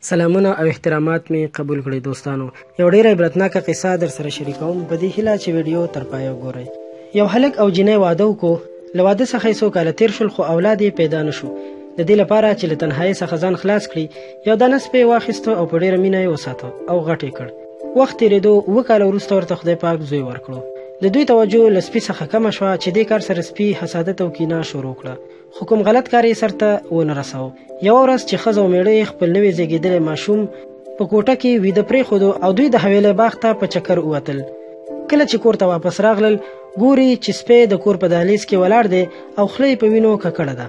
سلامونه او احترامات می قبول کړئ دوستانو. یو ډیره عبرتناکه قصه در سره شریکوم. په دې هیله چې ویډیو تر پایه وګورئ. یو هلک او جنۍ واده وکړو. له واده څخه یې څو کاله تیر شول خو اولاد یې پیدا نه شو. د دې لپاره چې له تنهایۍ څخه ځان خلاص کړي یو دانه سپی یې واخیسته او په ډیره مینه یې وساته او غټ یې کړ. وخت تېرېدو 7 کاله وروسته ورته خدای پاک زوی ورکړو. د دوی توجه له سپي څخه کمه شوه چې دې کار سره سپي حسادت او کینه شروع کړه. خو کوم غلط کار یې سرته ونه رساو. یوه ورځ چې ښځه او میړه یې خپل نوی زیږېدلی ماشوم په کوټه کې ویده پرېښودو او دوی د حویلی باغ ته په چکر ووتل. کله چې کور ته واپس راغلل ګوري چې سپی د کور په دهلیز کې ولاړ دی او خوله یې په وینو ککړه ده.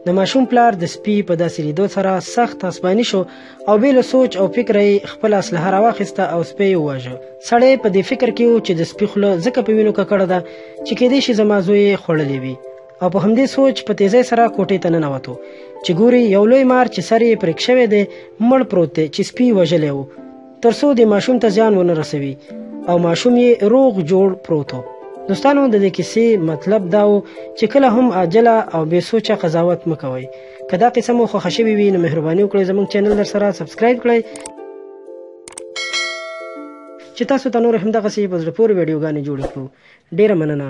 د ماشوم پلار د سپي په داسې لیدو سره سخت عصباني شو او بې له سوچ او فکره یې خپله اسلحه راواخیسته او سپی یې وواژه. سړی په دې فکر کې و چې د سپي خوله ځکه په وینو ککړه ده چې کیدای شي زما زوی یې خوړلی وي، او په همدې سوچ په تیزۍ سره کوټې ته ننوتو چې ګوري یو لوی مار چې سر یې پرېک شوی دی مړ پروت دی چې سپي وژلی و، تر څو د ماشوم ته زیان ونه رسوي او ماشوم یې روغ جوړ پروت و. دوستانو د دې کیسې مطلب دا و چې کله هم عاجله او بې سوچه قضاوت مه کوئ. که دا قصه مو خوښه شوې وي نو مهرباني وکړئ زموږ چینل در سره سبسکرایب کړئ چې تاسو ته نور همدغسې په زړه پورې ویډیوګانې جوړې کړو. ډیره مننه.